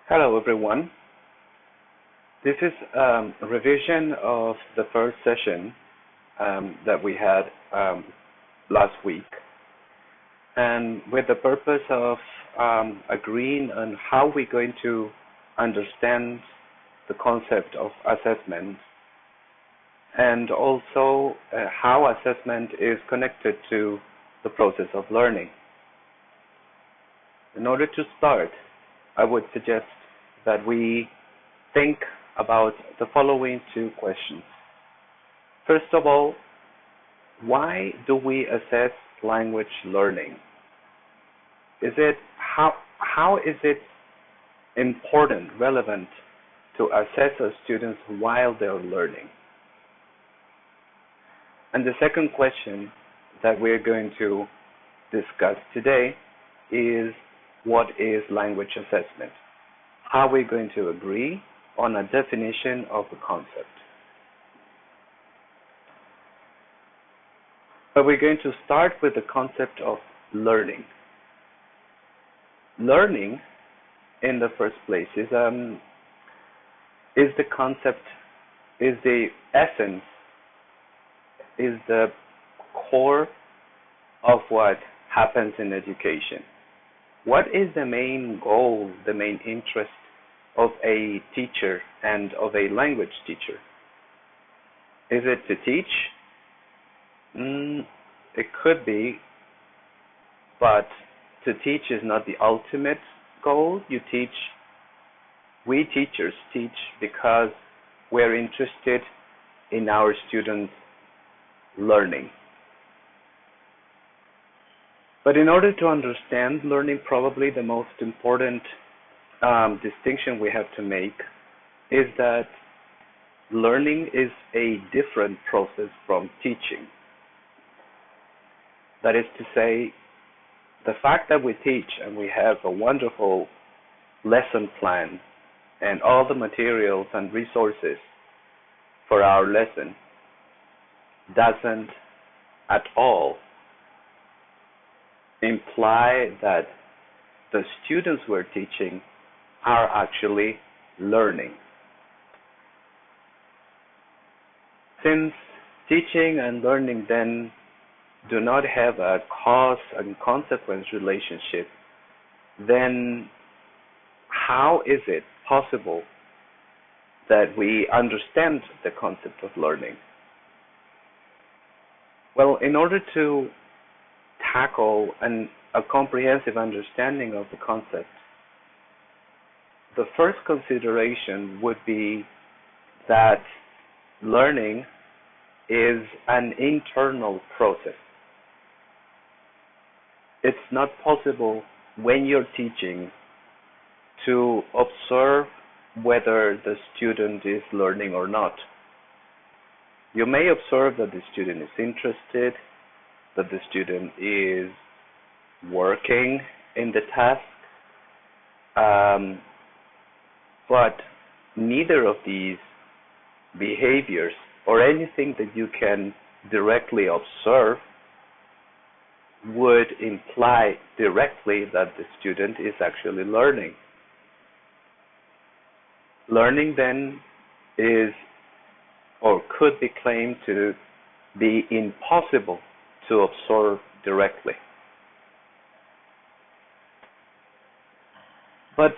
Hello, everyone. This is a revision of the first session that we had last week, and with the purpose of agreeing on how we're going to understand the concept of assessment and also how assessment is connected to the process of learning. In order to start, I would suggest that we think about the following two questions. First of all, why do we assess language learning? How is it important, relevant to assess a students while they're learning? And the second question that we're going to discuss today is, what is language assessment? How are we going to agree on a definition of the concept? But we're going to start with the concept of learning. Learning, in the first place, is the concept, is the essence, is the core of what happens in education. What is the main goal, the main interest of a teacher and of a language teacher? Is it to teach? It could be, but to teach is not the ultimate goal. We teachers teach because we're interested in our students learning. But in order to understand learning, probably the most important distinction we have to make is that learning is a different process from teaching. That is to say, the fact that we teach and we have a wonderful lesson plan and all the materials and resources for our lesson doesn't at all imply that the students we're teaching are actually learning. Since teaching and learning then do not have a cause and consequence relationship, then how is it possible that we understand the concept of learning? Well, in order to tackle a comprehensive understanding of the concept, the first consideration would be that learning is an internal process. It's not possible when you're teaching to observe whether the student is learning or not. You may observe that the student is interested, that the student is working in the task, but neither of these behaviors or anything that you can directly observe would imply directly that the student is actually learning. Learning then is or could be claimed to be impossible to observe directly. But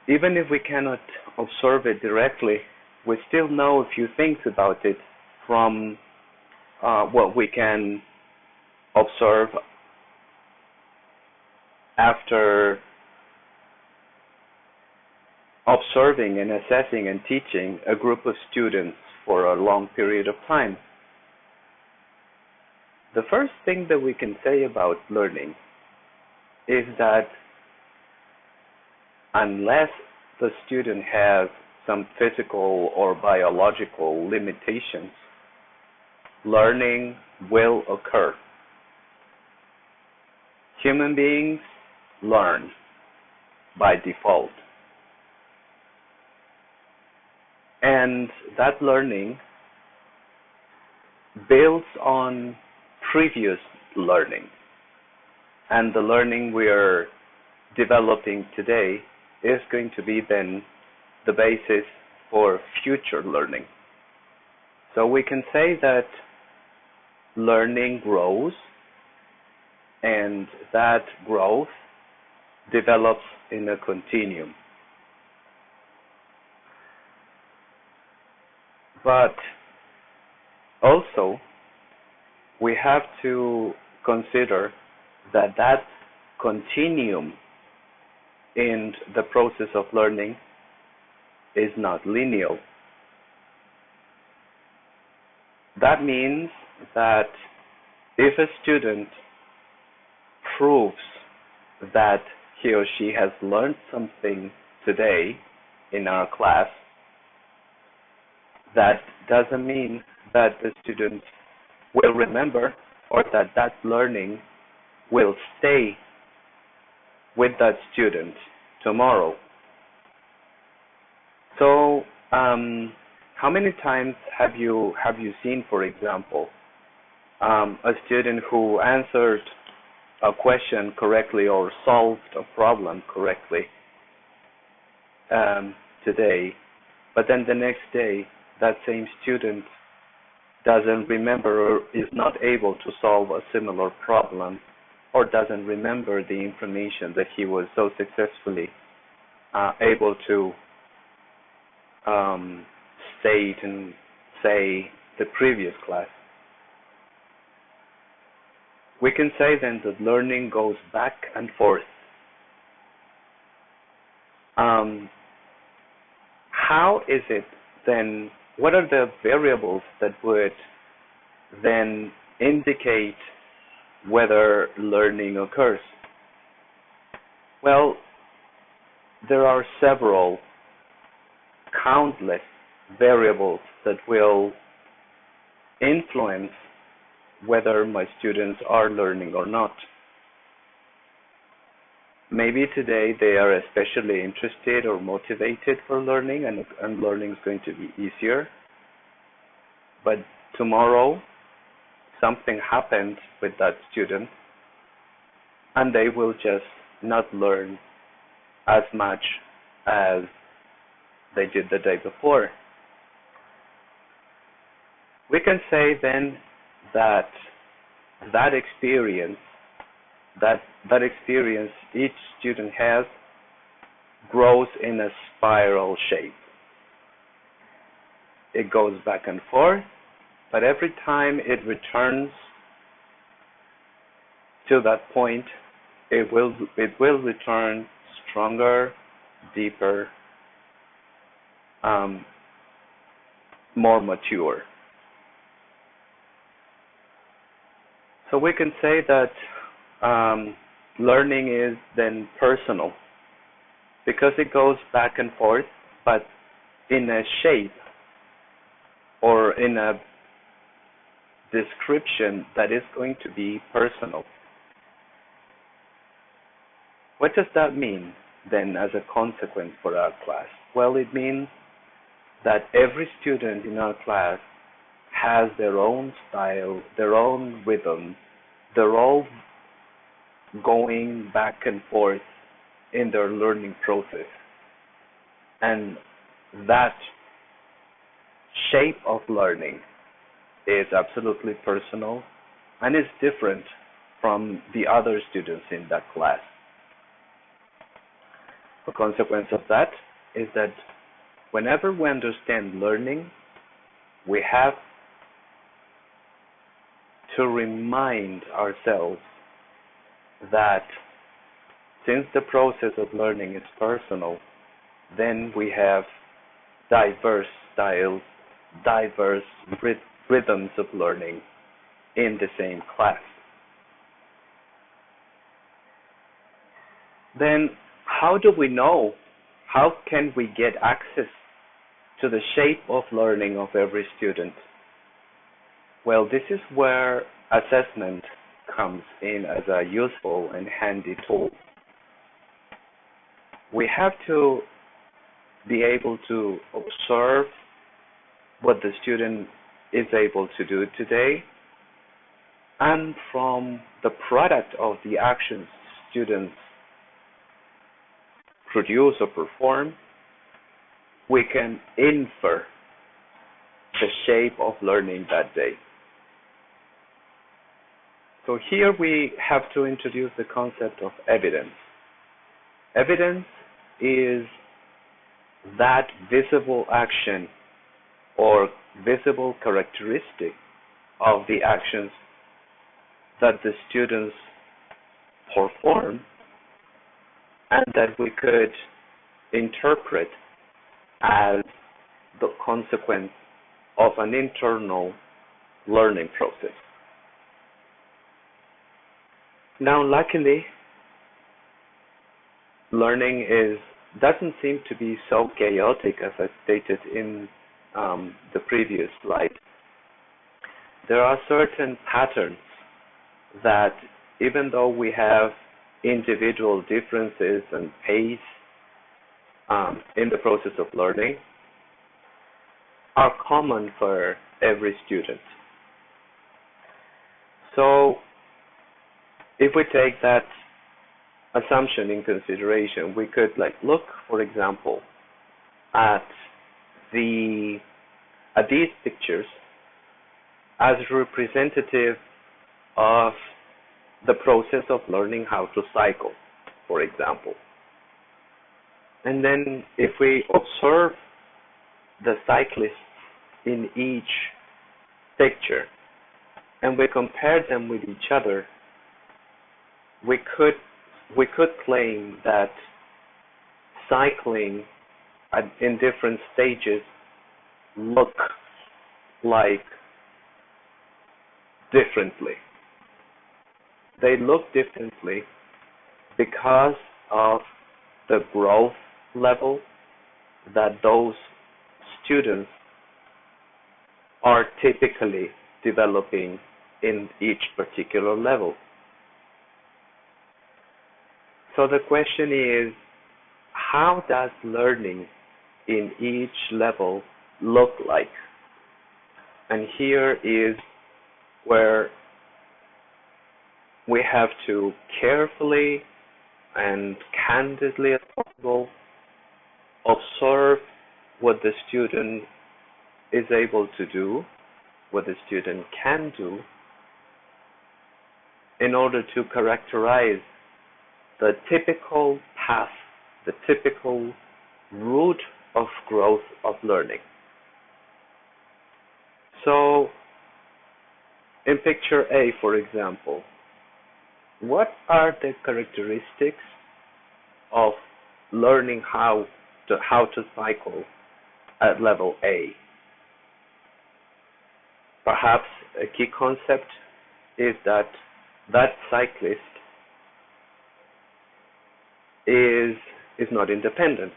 even if we cannot observe it directly, we still know a few things about it from what we can observe after observing and assessing and teaching a group of students for a long period of time. The first thing that we can say about learning is that unless the student has some physical or biological limitations, learning will occur. Human beings learn by default. And that learning builds on previous learning. And the learning we are developing today is going to be then the basis for future learning. So we can say that learning grows, and that growth develops in a continuum. But also, we have to consider that that continuum in the process of learning is not linear. That means that if a student proves that he or she has learned something today in our class, that doesn't mean that the student will remember or that that learning will stay with that student tomorrow. So, how many times have you seen, for example, a student who answered a question correctly or solved a problem correctly today, but then the next day that same student doesn't remember or is not able to solve a similar problem, or doesn't remember the information that he was so successfully able to state and say the previous class? We can say then that learning goes back and forth. How is it then? What are the variables that would then indicate whether learning occurs? Well, there are several, countless variables that will influence whether my students are learning or not. Maybe today they are especially interested or motivated for learning, and learning is going to be easier. But tomorrow, something happens with that student, and they will just not learn as much as they did the day before. We can say then that that experience each student has grows in a spiral shape. It goes back and forth, but every time it returns to that point, it will return stronger, deeper, more mature. So we can say that learning is then personal because it goes back and forth, but in a shape or in a description that is going to be personal. What does that mean then as a consequence for our class? Well, it means that every student in our class has their own style, their own rhythm. They're all going back and forth in their learning process. And that shape of learning is absolutely personal and is different from the other students in that class. The consequence of that is that whenever we understand learning, we have to remind ourselves that since the process of learning is personal, then we have diverse styles, diverse rhythms of learning in the same class. Then how do we know? How can we get access to the shape of learning of every student? Well, this is where assessment comes in as a useful and handy tool. We have to be able to observe what the student is able to do today, and from the product of the actions students produce or perform, we can infer the shape of learning that day. So here we have to introduce the concept of evidence. Evidence is that visible action or visible characteristic of the actions that the students perform and that we could interpret as the consequence of an internal learning process. Now, luckily, learning doesn't seem to be so chaotic as I stated in the previous slide. There are certain patterns that, even though we have individual differences and pace in the process of learning, are common for every student. So, if we take that assumption in consideration, we could look, for example, at these pictures as representative of the process of learning how to cycle, for example. And then if we observe the cyclists in each picture and we compare them with each other, we could claim that cycling in different stages look like differently. They look differently because of the growth level that those students are typically developing in each particular level. So the question is, how does learning in each level look like? And here is where we have to carefully and candidly as possible observe what the student is able to do, what the student can do, in order to characterize the typical path, the typical route of growth of learning. So, in picture A, for example, what are the characteristics of learning how to cycle at level A? Perhaps a key concept is that cyclist is not independent.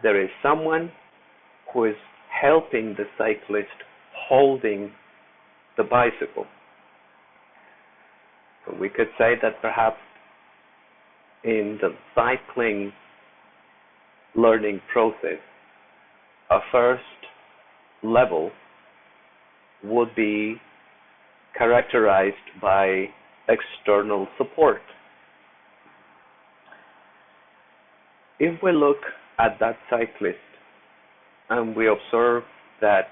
There is someone who is helping the cyclist holding the bicycle. So we could say that perhaps in the cycling learning process, a first level would be characterized by external support. If we look at that cyclist and we observe that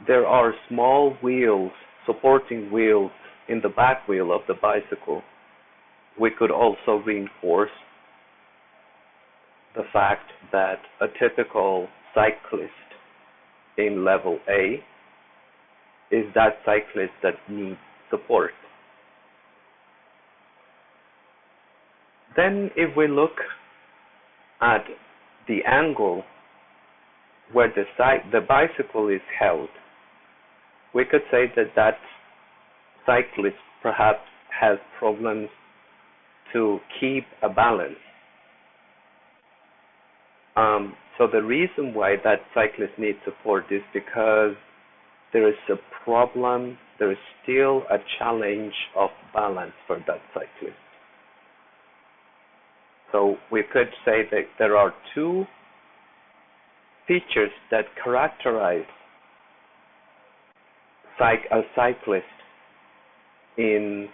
there are small wheels, supporting wheels in the back wheel of the bicycle, we could also reinforce the fact that a typical cyclist in level A is that cyclist that needs support. Then if we look at the angle where the bicycle is held, we could say that cyclist perhaps has problems to keep a balance. So the reason why that cyclist needs support is because there is a problem, there is still a challenge of balance for that cyclist. So we could say that there are two features that characterize a cyclist in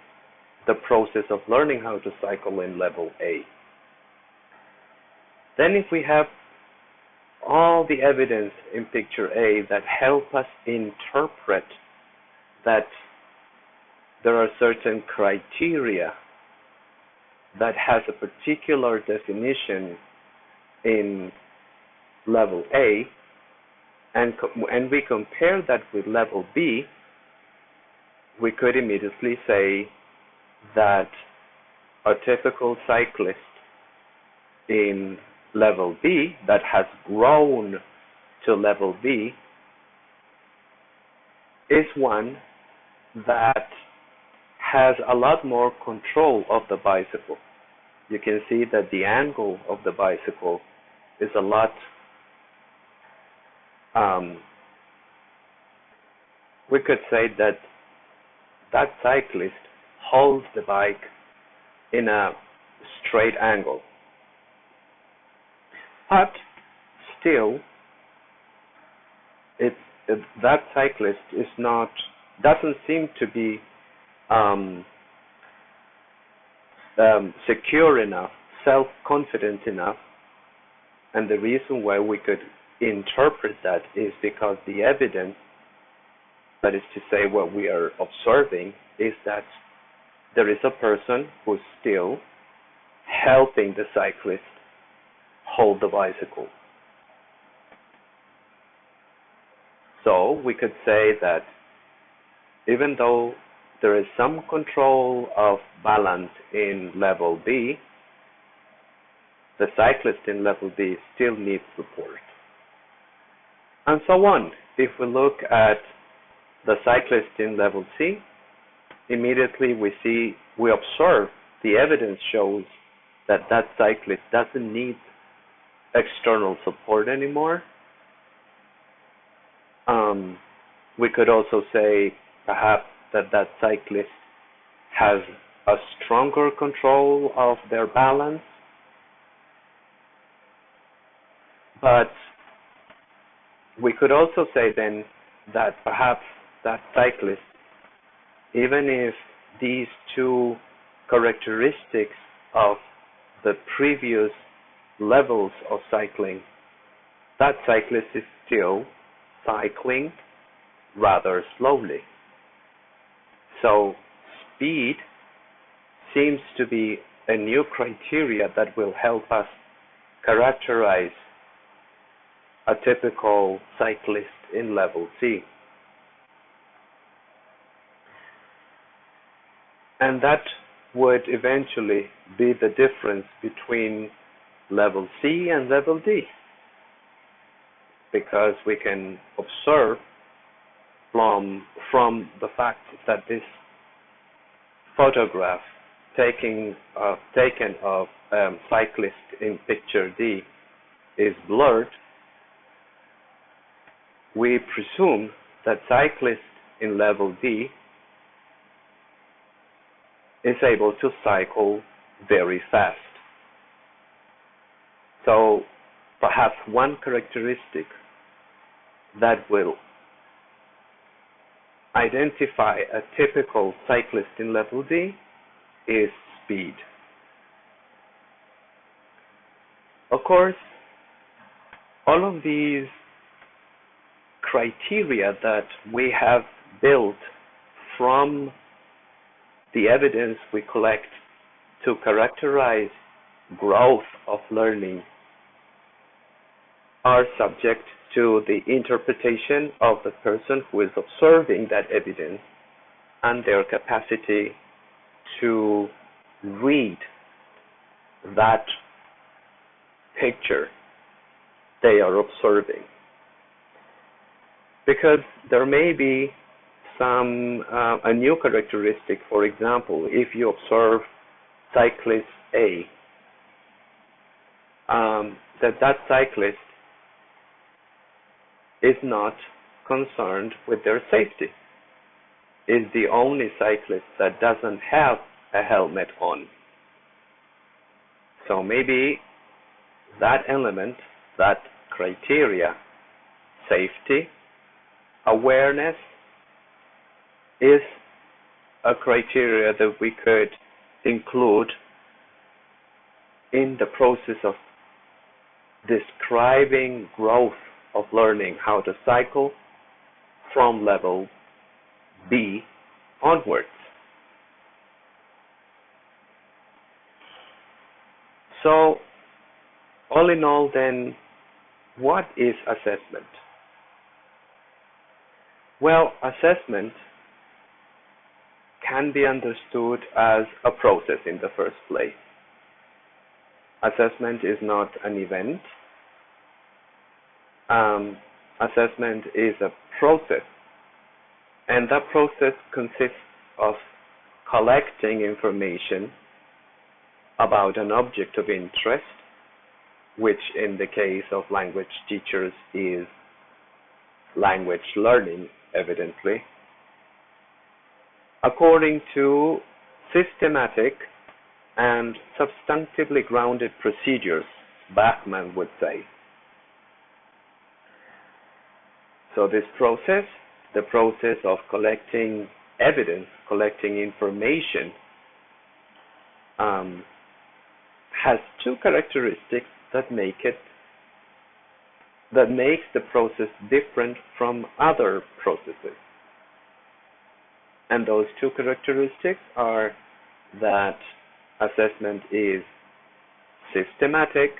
the process of learning how to cycle in level A. Then if we have all the evidence in picture A that help us interpret that there are certain criteria that has a particular definition in level A, and we compare that with level B, we could immediately say that a typical cyclist in level B that has grown to level B is one that has a lot more control of the bicycle. You can see that the angle of the bicycle is a lot we could say that that cyclist holds the bike in a straight angle. But still, that cyclist doesn't seem to be secure enough, self-confident enough, and the reason why we could interpret that is because the evidence, that is to say what we are observing, is that there is a person who's still helping the cyclist hold the bicycle. So we could say that even though there is some control of balance in level B, the cyclist in level B still needs support. And so on. If we look at the cyclist in level C, immediately we observe the evidence shows that that cyclist doesn't need external support anymore. We could also say perhaps that cyclist has a stronger control of their balance, but we could also say then that perhaps that cyclist, even if these two characteristics of the previous levels of cycling, that cyclist is still cycling rather slowly. So speed seems to be a new criteria that will help us characterize a typical cyclist in level C. And that would eventually be the difference between level C and level D, because we can observe from the fact that this photograph taken of cyclist in picture D is blurred, we presume that cyclist in level D is able to cycle very fast. So perhaps one characteristic that will identify a typical cyclist in level D is speed. Of course, all of these criteria that we have built from the evidence we collect to characterize growth of learning are subject to the interpretation of the person who is observing that evidence and their capacity to read that picture they are observing. Because there may be a new characteristic. For example, if you observe cyclist A, that cyclist is not concerned with their safety, is the only cyclist that doesn't have a helmet on. So maybe that element, that criteria, safety, awareness, is a criteria that we could include in the process of describing growth of learning how to cycle from level B onwards. So, all in all, then, what is assessment? Well, assessment can be understood as a process in the first place. Assessment is not an event. Assessment is a process, and that process consists of collecting information about an object of interest, which in the case of language teachers is language learning, evidently, according to systematic and substantively grounded procedures, Bachman would say. So this process, the process of collecting evidence, collecting information, has two characteristics that makes the process different from other processes. And those two characteristics are that assessment is systematic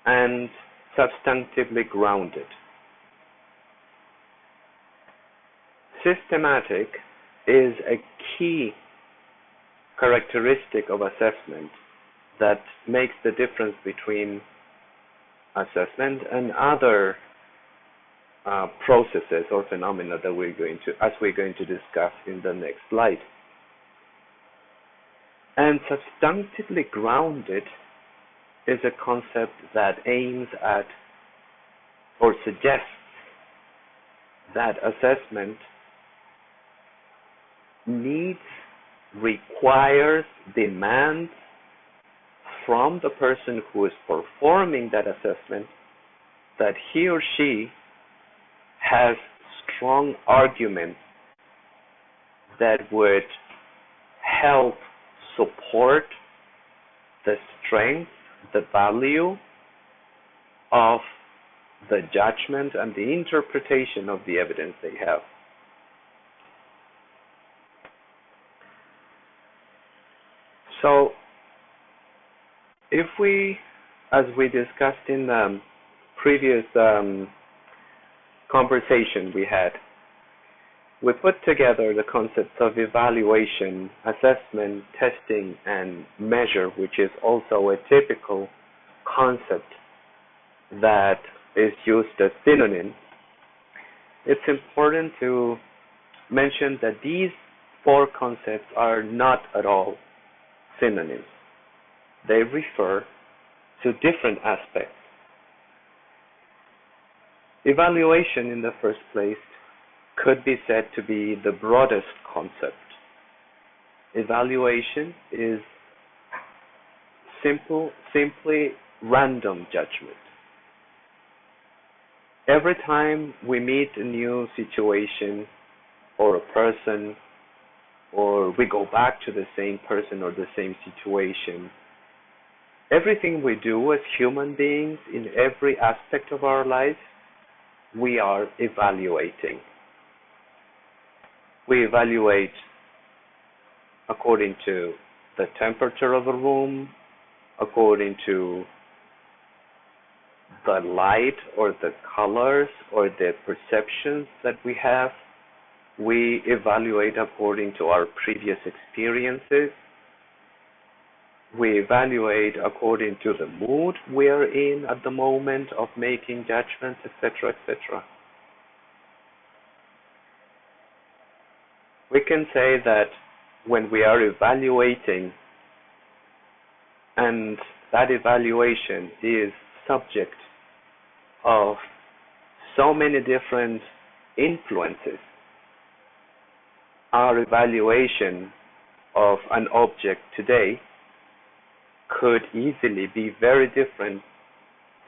and substantively grounded. Systematic is a key characteristic of assessment that makes the difference between assessment and other processes or phenomena that we're going to discuss in the next slide. And substantively grounded is a concept that aims at or suggests that assessment needs, requires, demands from the person who is performing that assessment that he or she has strong arguments that would help support the strength, the value of the judgment and the interpretation of the evidence they have. So, if we, as we discussed in the previous conversation we had, we put together the concepts of evaluation, assessment, testing, and measure, which is also a typical concept that is used as synonyms. It's important to mention that these four concepts are not at all synonyms. They refer to different aspects. Evaluation, in the first place, could be said to be the broadest concept. Evaluation is simply random judgment. Every time we meet a new situation or a person, or we go back to the same person or the same situation, everything we do as human beings in every aspect of our life, we are evaluating. We evaluate according to the temperature of a room, according to the light or the colors or the perceptions that we have. We evaluate according to our previous experiences. We evaluate according to the mood we are in at the moment of making judgments, etc., etc. We can say that when we are evaluating, and that evaluation is subject of so many different influences, our evaluation of an object today could easily be very different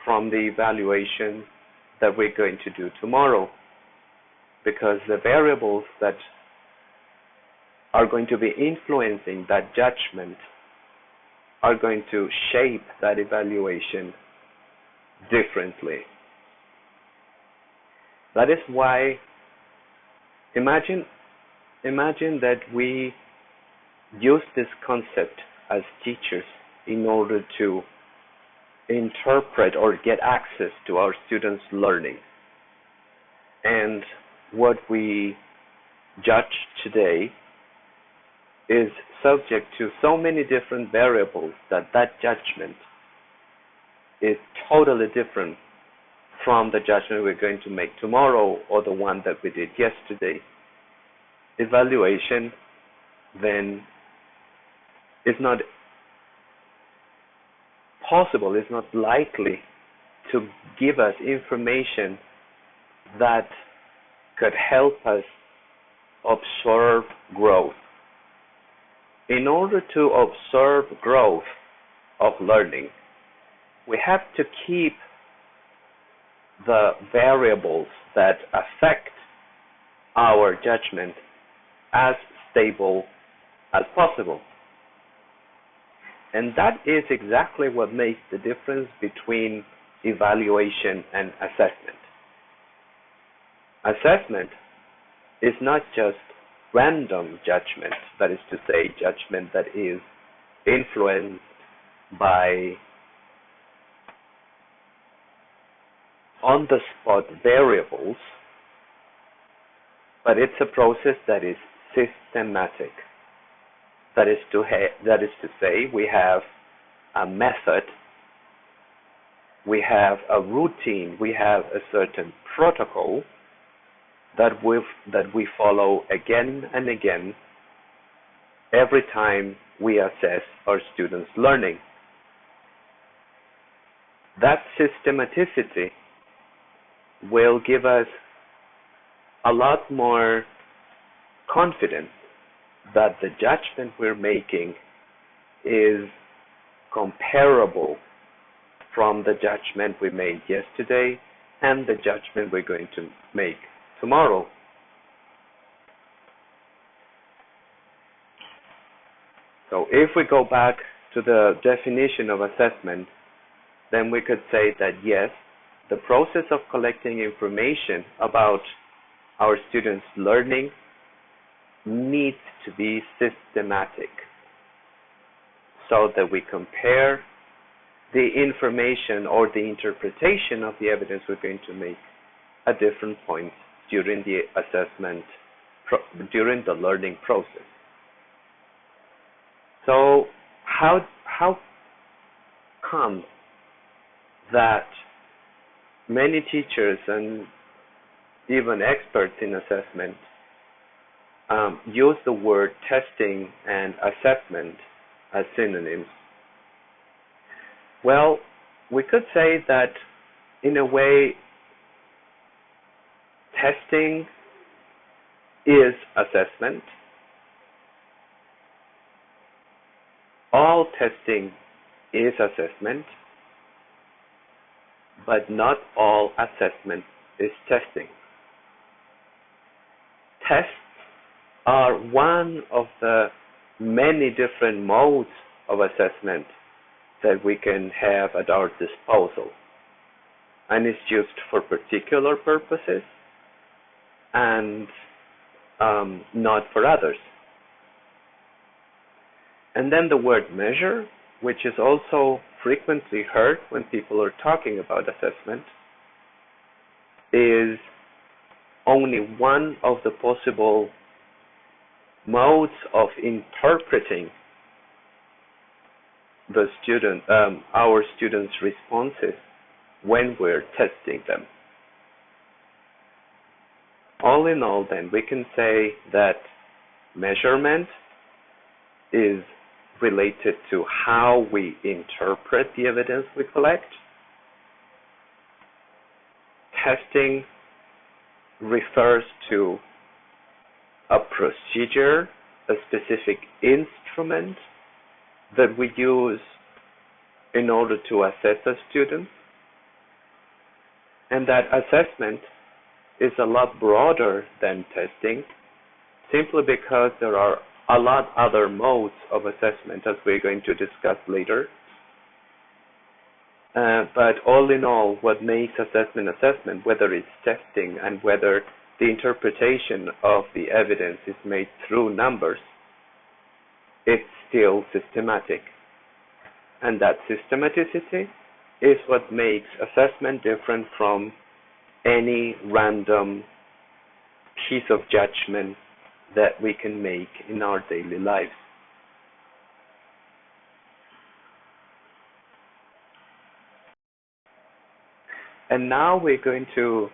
from the evaluation that we're going to do tomorrow, because the variables that are going to be influencing that judgment are going to shape that evaluation differently. That is why imagine that we use this concept as teachers in order to interpret or get access to our students' learning. And what we judge today is subject to so many different variables that judgment is totally different from the judgment we're going to make tomorrow or the one that we did yesterday. Evaluation then is not possible, is not likely to give us information that could help us observe growth. In order to observe growth of learning, we have to keep the variables that affect our judgment as stable as possible. And that is exactly what makes the difference between evaluation and assessment. Assessment is not just random judgment, that is to say, judgment that is influenced by on-the-spot variables, but it's a process that is systematic. That is to say, we have a method, we have a routine, we have a certain protocol that we follow again and again every time we assess our students' learning. That systematicity will give us a lot more confidence that the judgment we're making is comparable from the judgment we made yesterday and the judgment we're going to make tomorrow. So if we go back to the definition of assessment, then we could say that yes, the process of collecting information about our students' learning needs to be systematic so that we compare the information or the interpretation of the evidence we're going to make at different points during the assessment, during the learning process. So how come that many teachers and even experts in assessment use the word testing and assessment as synonyms? Well, we could say that in a way, testing is assessment. All testing is assessment, but not all assessment is testing. Tests are one of the many different modes of assessment that we can have at our disposal, and it's used for particular purposes and not for others. And then the word measure, which is also frequently heard when people are talking about assessment, is only one of the possible modes of interpreting the our students' responses when we're testing them. All in all, then, we can say that measurement is related to how we interpret the evidence we collect. Testing refers to a procedure, a specific instrument that we use in order to assess a student. And that assessment is a lot broader than testing, simply because there are a lot other modes of assessment, as we're going to discuss later. But all in all, what makes assessment, whether it's testing and whether the interpretation of the evidence is made through numbers, it's still systematic. And that systematicity is what makes assessment different from any random piece of judgment that we can make in our daily lives. And now we're going to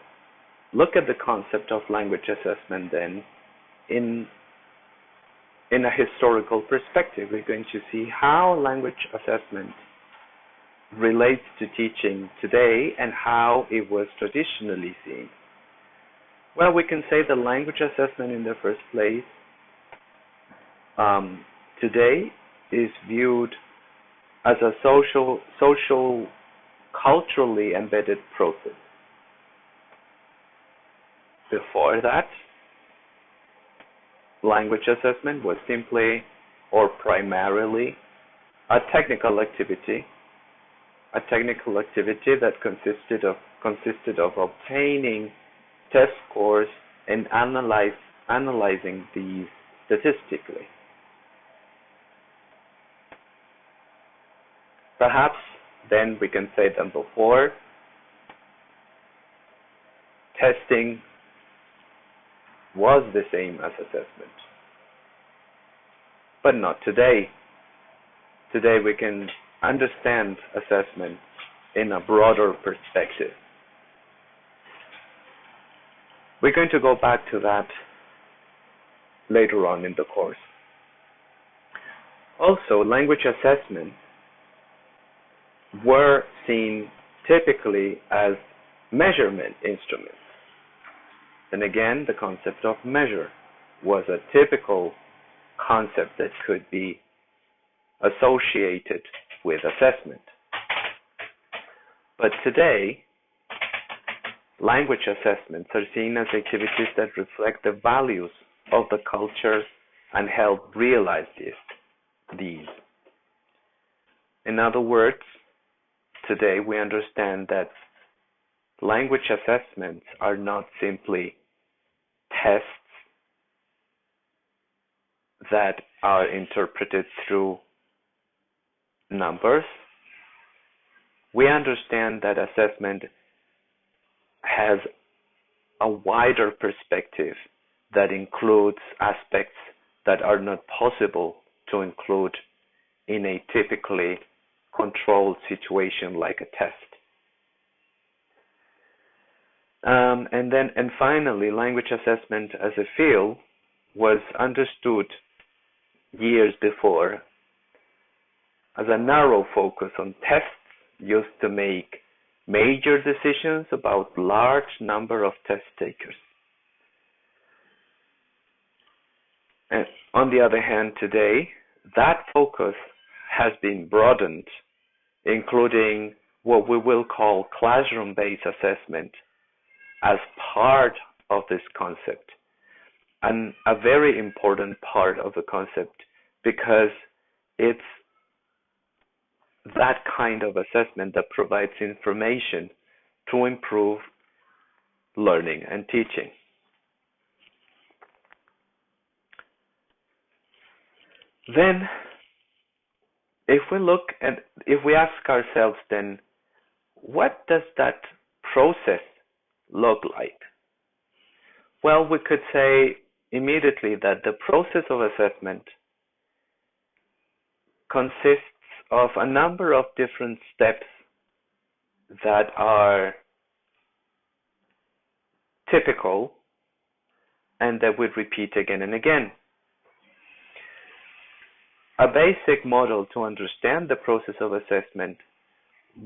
look at the concept of language assessment then in a historical perspective. We're going to see how language assessment relates to teaching today and how it was traditionally seen. Well, we can say the language assessment in the first place today is viewed as a social, culturally embedded process. Before that, language assessment was simply or primarily a technical activity that consisted of obtaining test scores and analyzing these statistically. Perhaps then we can say that before, testing was the same as assessment. But not today. Today we can understand assessment in a broader perspective. We're going to go back to that later on in the course. Also, language assessments were seen typically as measurement instruments. And again, the concept of measure was a typical concept that could be associated with assessment. But today, language assessments are seen as activities that reflect the values of the culture and help realize these. In other words, today we understand that language assessments are not simply tests that are interpreted through numbers. We understand that assessment has a wider perspective that includes aspects that are not possible to include in a typically controlled situation like a test. And finally, language assessment as a field was understood years before as a narrow focus on tests used to make major decisions about large number of test takers. And on the other hand, today, that focus has been broadened, including what we will call classroom-based assessment as part of this concept, and a very important part of the concept because it's that kind of assessment that provides information to improve learning and teaching. Then, if we ask ourselves then, what does that process look like? Well, we could say immediately that the process of assessment consists of a number of different steps that are typical and that we repeat again and again. A basic model to understand the process of assessment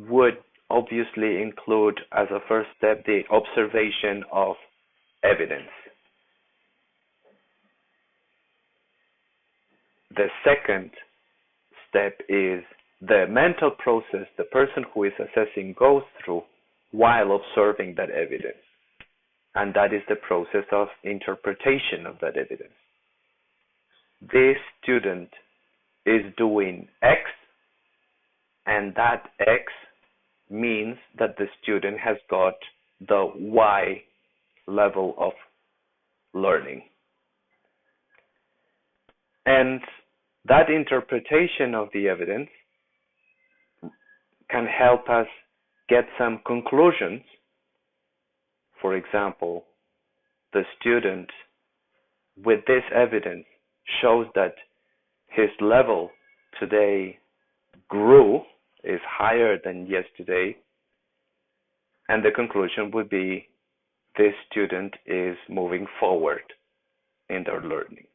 would obviously include as a first step the observation of evidence. The second step is the mental process the person who is assessing goes through while observing that evidence. And that is the process of interpretation of that evidence. This student is doing X, and that X means that the student has got the Y level of learning. And that interpretation of the evidence can help us get some conclusions. For example, the student with this evidence shows that his level today grew, is higher than yesterday, and the conclusion would be this student is moving forward in their learning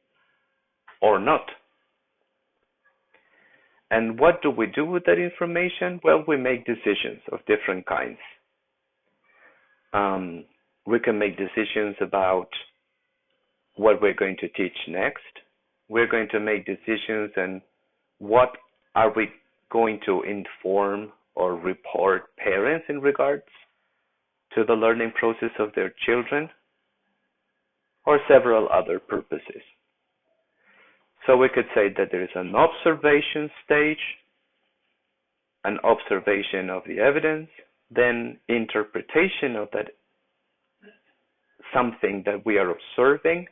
or not. And what do we do with that information? Well, we make decisions of different kinds. We can make decisions about what we're going to teach next. We're going to make decisions on what are we going to inform or report parents in regards to the learning process of their children, or several other purposes. So we could say that there is an observation stage, an observation of the evidence, then interpretation of that something that we are observing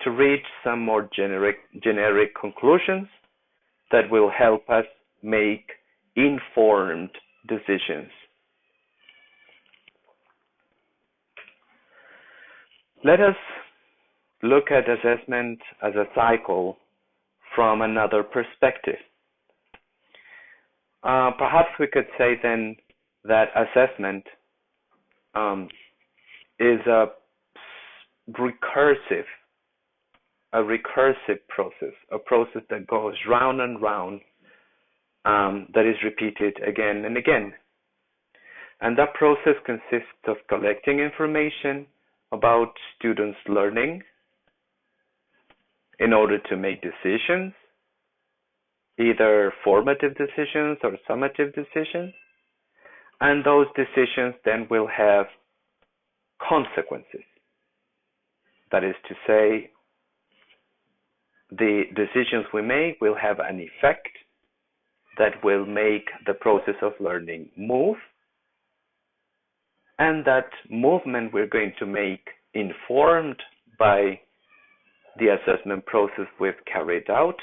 to reach some more generic conclusions that will help us make informed decisions. Let us look at assessment as a cycle from another perspective. Perhaps we could say then that assessment is a recursive process, a process that goes round and round, that is repeated again and again. And that process consists of collecting information about students' learning in order to make decisions, either formative decisions or summative decisions, and those decisions then will have consequences. That is to say, the decisions we make will have an effect that will make the process of learning move, and that movement we're going to make, informed by the assessment process we've carried out,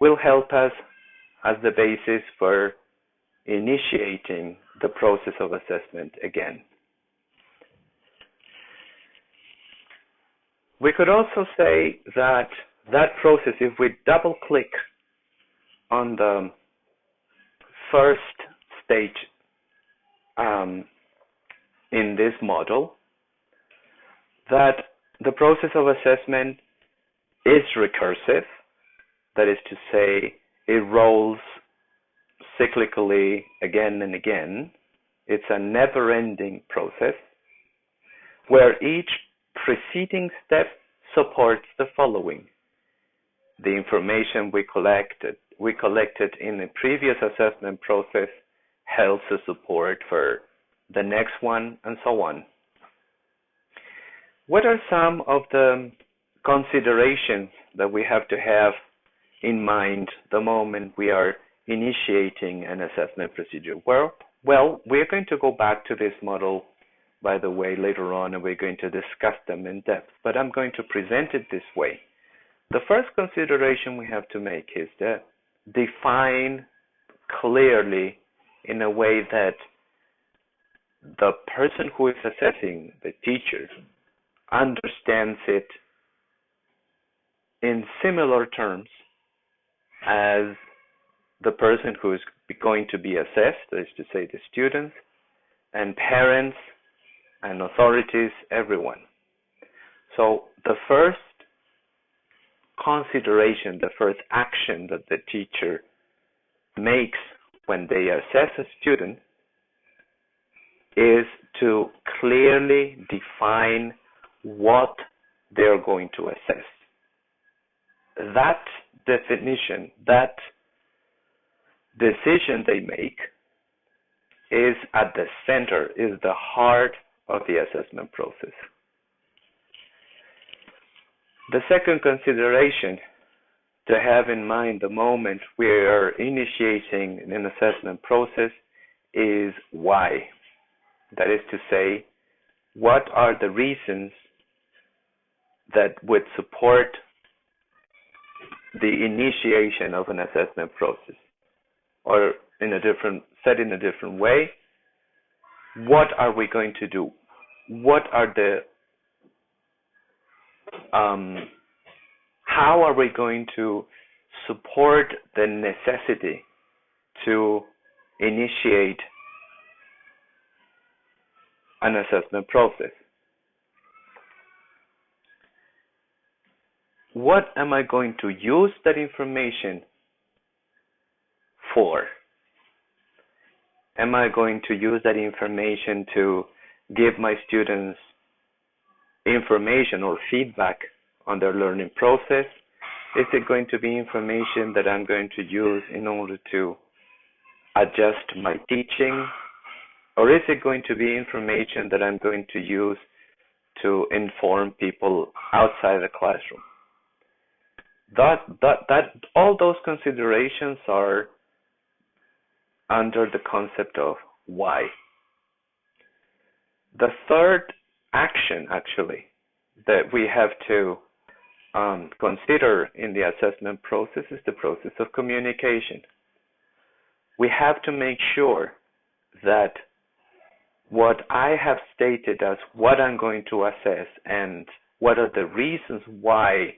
will help us as the basis for initiating the process of assessment again. We could also say that that process, if we double click on the first stage in this model, that the process of assessment is recursive. That is to say, it rolls cyclically again and again. It's a never-ending process where each preceding step supports the following. The information we collected in the previous assessment process helps the support for the next one, and so on. What are some of the considerations that we have to have in mind the moment we are initiating an assessment procedure? Well, we're going to go back to this model, by the way, later on, and we're going to discuss them in depth, but I'm going to present it this way. The first consideration we have to make is to define clearly in a way that the person who is assessing, the teacher, understands it in similar terms as the person who is going to be assessed, that is to say the students, and parents, and authorities, everyone. So the first consideration, the first action that the teacher makes when they assess a student is to clearly define what they're going to assess. That definition, that decision they make is at the center, is the heart of the assessment process. The second consideration to have in mind the moment we are initiating an assessment process is why. That is to say, what are the reasons that would support the initiation of an assessment process? Or in a different way, what are we going to do? What are the how are we going to support the necessity to initiate an assessment process? What am I going to use that information for? Am I going to use that information to give my students information or feedback on their learning process? Is it going to be information that I'm going to use in order to adjust my teaching? Or is it going to be information that I'm going to use to inform people outside the classroom? All those considerations are under the concept of why. The third action, actually, that we have to consider in the assessment process is the process of communication. We have to make sure that what I have stated as what I'm going to assess and what are the reasons why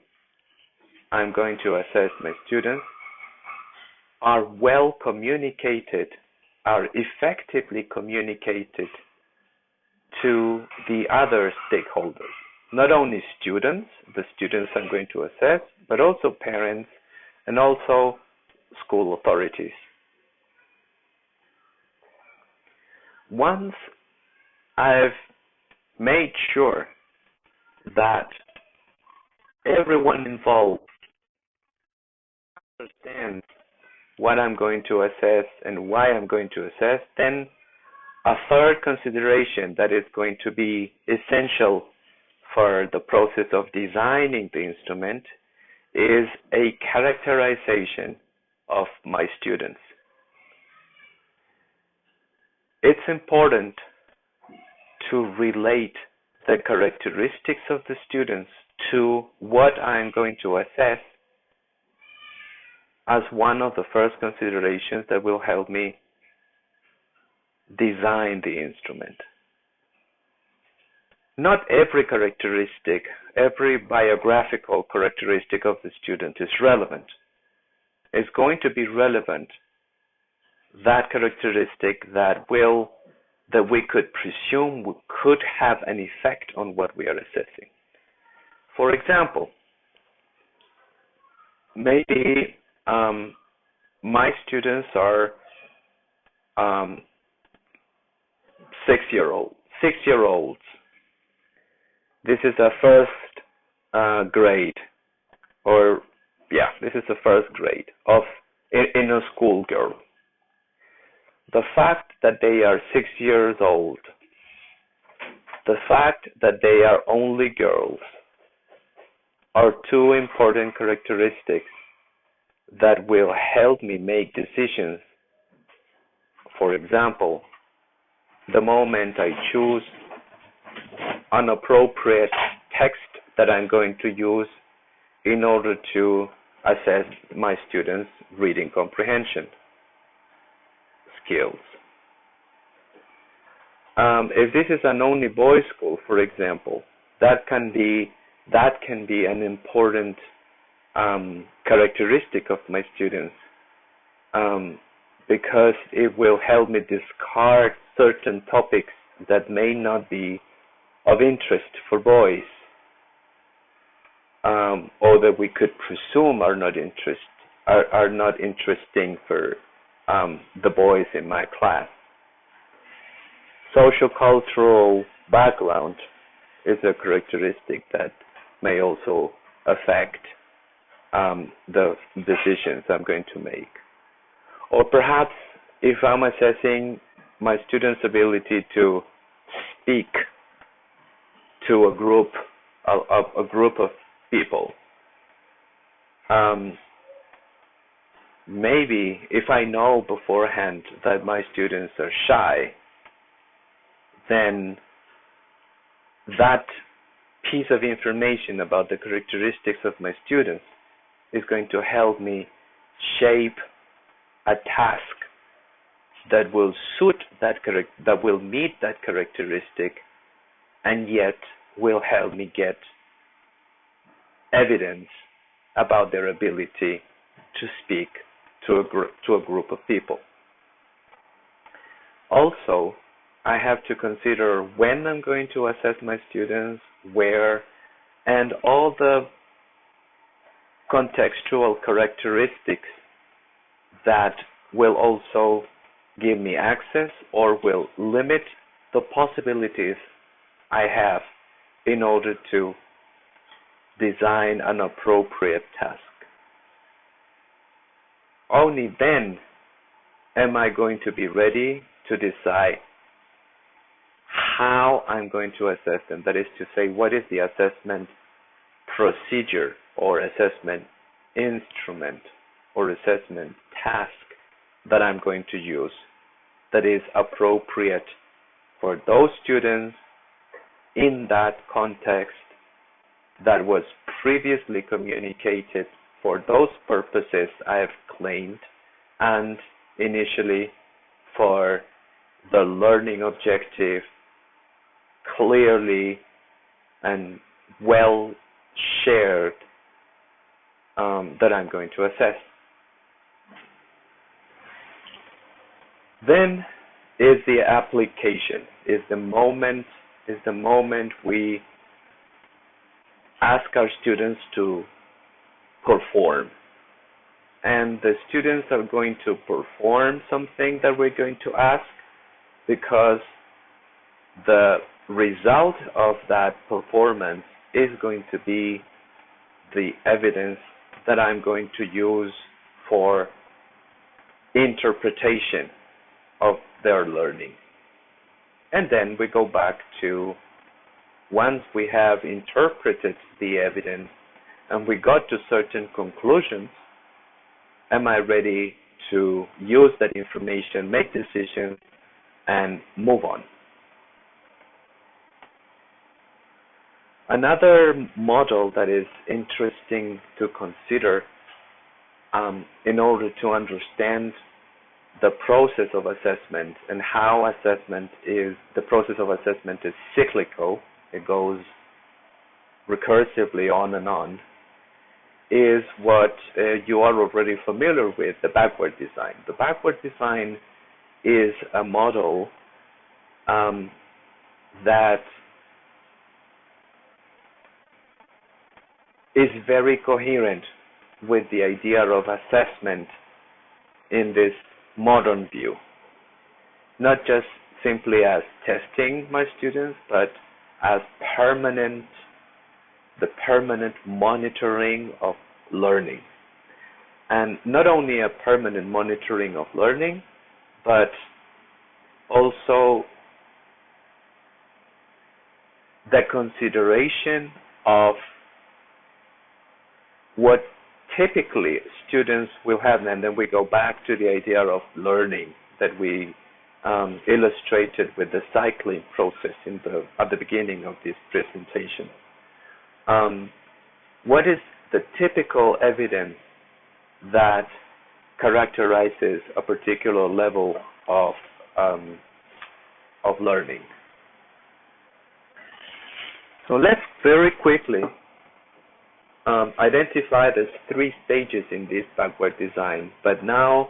I'm going to assess my students are well communicated, are effectively communicated to the other stakeholders, not only students, the students I'm going to assess, but also parents and also school authorities. Once I've made sure that everyone involved understands what I'm going to assess and why I'm going to assess, then a third consideration that is going to be essential for the process of designing the instrument is a characterization of my students. It's important to relate the characteristics of the students to what I'm going to assess as one of the first considerations that will help me design the instrument. Not every characteristic, every biographical characteristic of the student is relevant. It's going to be relevant that characteristic that we could presume could have an effect on what we are assessing. For example, maybe my students are 6-year-olds. This is a first grade, this is the first grade in a schoolgirl. The fact that they are 6 years old, the fact that they are only girls, are two important characteristics that will help me make decisions. For example, the moment I choose an appropriate text that I'm going to use in order to assess my students' reading comprehension skills. If this is an only boys' school, for example, that can be an important characteristic of my students, because it will help me discard certain topics that may not be of interest for boys, or that we could presume are not interesting for the boys in my class. Social cultural background is a characteristic that may also affect the decisions I'm going to make. Or perhaps if I'm assessing my students' ability to speak to a group of people, maybe if I know beforehand that my students are shy, then that piece of information about the characteristics of my students is going to help me shape a task that will that will meet that characteristic, and yet will help me get evidence about their ability to speak to a group of people. Also, I have to consider when I'm going to assess my students, where, and all the contextual characteristics that will also give me access or will limit the possibilities I have in order to design an appropriate task. Only then am I going to be ready to decide how I'm going to assess them. That is to say, what is the assessment procedure or assessment instrument or assessment task that I'm going to use that is appropriate for those students in that context that was previously communicated for those purposes I have claimed, and initially for the learning objective clearly and well shared that I'm going to assess. Then is the application, is the moment we ask our students to perform. And the students are going to perform something that we're going to ask, because the result of that performance is going to be the evidence that I'm going to use for interpretation of their learning. And then we go back to, once we have interpreted the evidence and we got to certain conclusions, am I ready to use that information, make decisions, and move on? Another model that is interesting to consider in order to understand the process of assessment and how the process of assessment is cyclical, it goes recursively on and on, is what you are already familiar with, the backward design. The backward design is a model that is very coherent with the idea of assessment in this modern view. Not just simply as testing my students, but as the permanent monitoring of learning. And not only a permanent monitoring of learning, but also the consideration of what typically students will have, and then we go back to the idea of learning that we illustrated with the cycling process at the beginning of this presentation. What is the typical evidence that characterizes a particular level of learning? So let's very quickly identify the three stages in this backward design, but now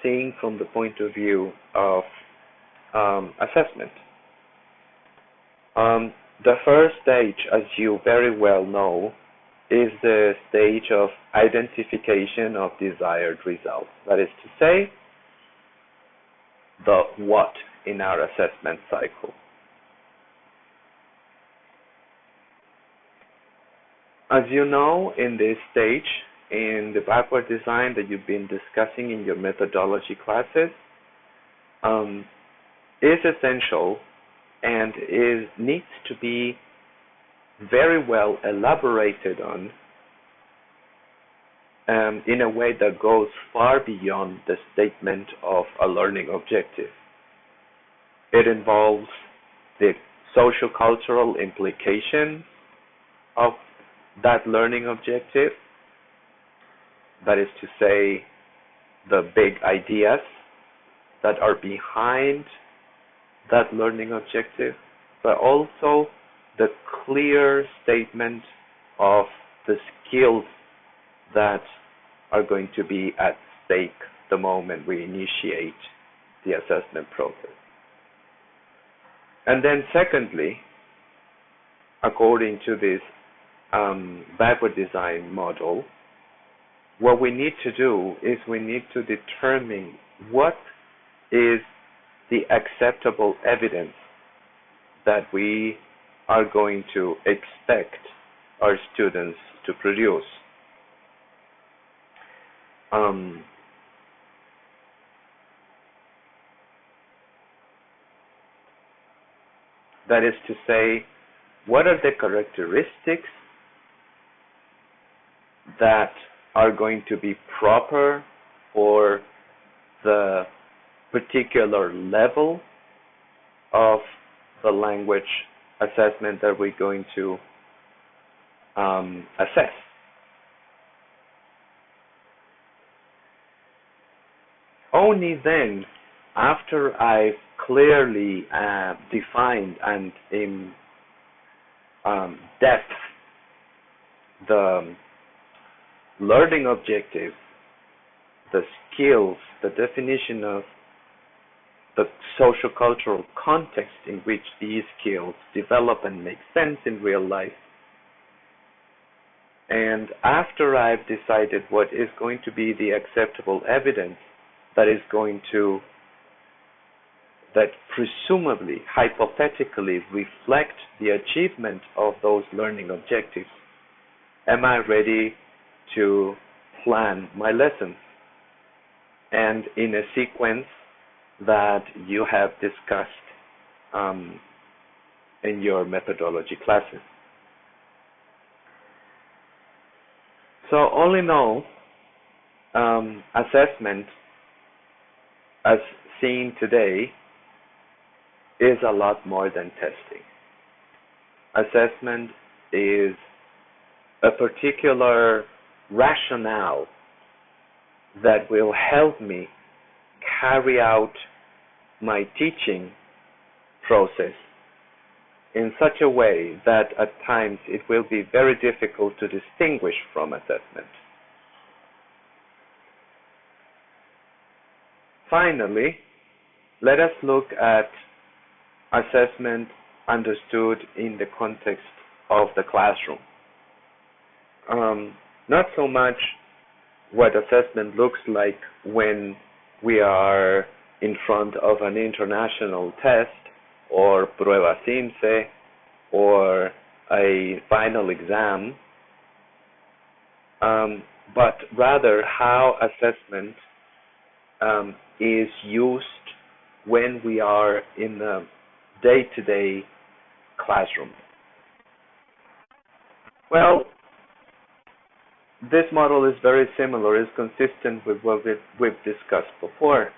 seeing from the point of view of assessment. The first stage, as you very well know, is the stage of identification of desired results. That is to say, the what in our assessment cycle. As you know, in this stage, in the backward design that you've been discussing in your methodology classes, is essential and needs to be very well elaborated on in a way that goes far beyond the statement of a learning objective. It involves the social-cultural implications of that learning objective, that is to say, the big ideas that are behind that learning objective, but also the clear statement of the skills that are going to be at stake the moment we initiate the assessment process. And then secondly, according to this backward design model, what we need to do is we need to determine what is the acceptable evidence that we are going to expect our students to produce. That is to say, what are the characteristics that are going to be proper for the particular level of the language assessment that we're going to assess. Only then, after I've clearly defined and in depth the learning objective, the skills, the definition of the social-cultural context in which these skills develop and make sense in real life, and after I've decided what is going to be the acceptable evidence that is going to, that presumably, hypothetically reflect the achievement of those learning objectives, am I ready to plan my lessons, and in a sequence that you have discussed in your methodology classes. So all in all, assessment as seen today is a lot more than testing. Assessment is a particular rationale that will help me carry out my teaching process in such a way that at times it will be very difficult to distinguish from assessment. Finally, let us look at assessment understood in the context of the classroom. Not so much what assessment looks like when we are in front of an international test or prueba CINCE or a final exam, but rather how assessment is used when we are in the day-to-day classroom. Well, this model is very similar, is consistent with what we've discussed before.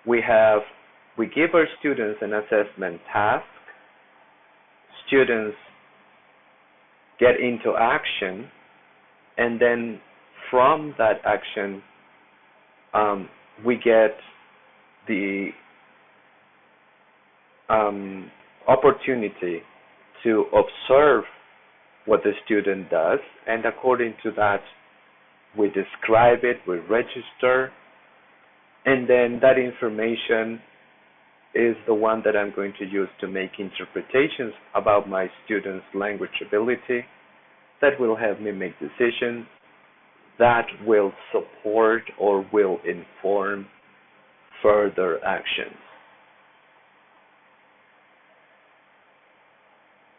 We give our students an assessment task. Students get into action, and then from that action, we get the opportunity to observe what the student does, and according to that, we describe it, we register, and then that information is the one that I'm going to use to make interpretations about my students' language ability that will help me make decisions that will support or will inform further actions.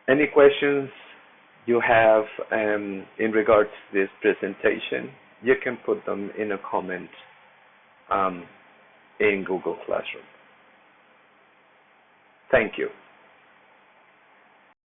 Any questions you have in regards to this presentation, you can put them in a comment in Google Classroom. Thank you.